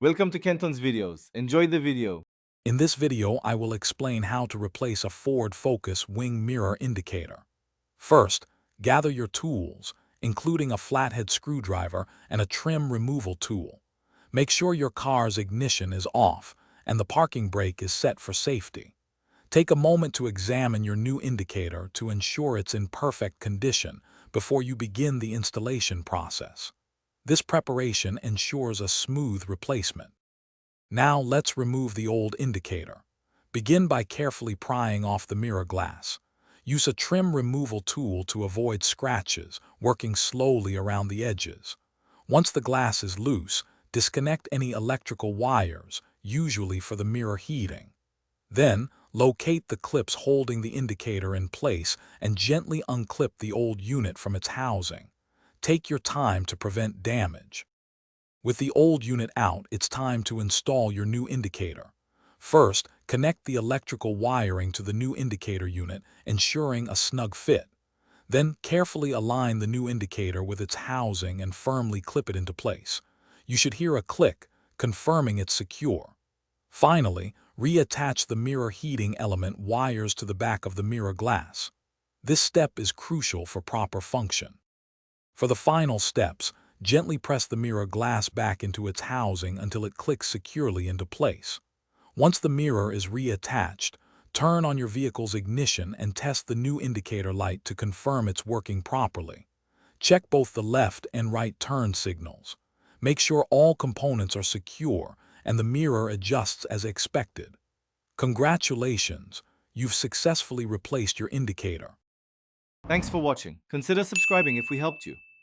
Welcome to Kenton's videos. Enjoy the video. In this video, I will explain how to replace a forward focus wing mirror indicator. First, gather your tools, including a flathead screwdriver and a trim removal tool. Make sure your car's ignition is off and the parking brake is set for safety. Take a moment to examine your new indicator to ensure it's in perfect condition before you begin the installation process. This preparation ensures a smooth replacement. Now let's remove the old indicator. Begin by carefully prying off the mirror glass. Use a trim removal tool to avoid scratches, working slowly around the edges. Once the glass is loose, disconnect any electrical wires, usually for the mirror heating. Then, locate the clips holding the indicator in place and gently unclip the old unit from its housing. Take your time to prevent damage. With the old unit out, it's time to install your new indicator. First, connect the electrical wiring to the new indicator unit, ensuring a snug fit. Then, carefully align the new indicator with its housing and firmly clip it into place. You should hear a click, confirming it's secure. Finally, reattach the mirror heating element wires to the back of the mirror glass. This step is crucial for proper function. For the final steps, gently press the mirror glass back into its housing until it clicks securely into place. Once the mirror is reattached, turn on your vehicle's ignition and test the new indicator light to confirm it's working properly. Check both the left and right turn signals. Make sure all components are secure and the mirror adjusts as expected. Congratulations, you've successfully replaced your indicator. Thanks for watching. Consider subscribing if we helped you.